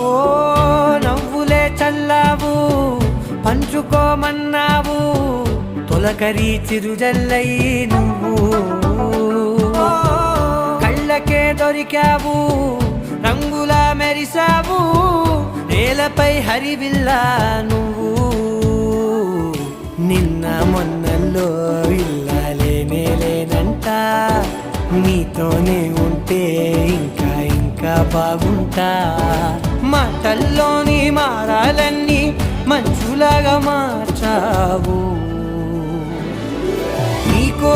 ఓ నవ్వులే చల్లావు పంచుకోమన్నావు తొలకరి చిరుజల్లై నువ్వు కళ్ళకే దొరికావు రంగులా మెరిసావు నేలపై హరివిల్లా నువ్వు నిన్న మొన్నల్లో ఇల్లాలేనే లేనంట నీతోనే ఉంటే ఇంకా ఇంకా బాగుంటా మాటల్లోని మారాలన్నీ మంచులాగా మార్చావు నీకో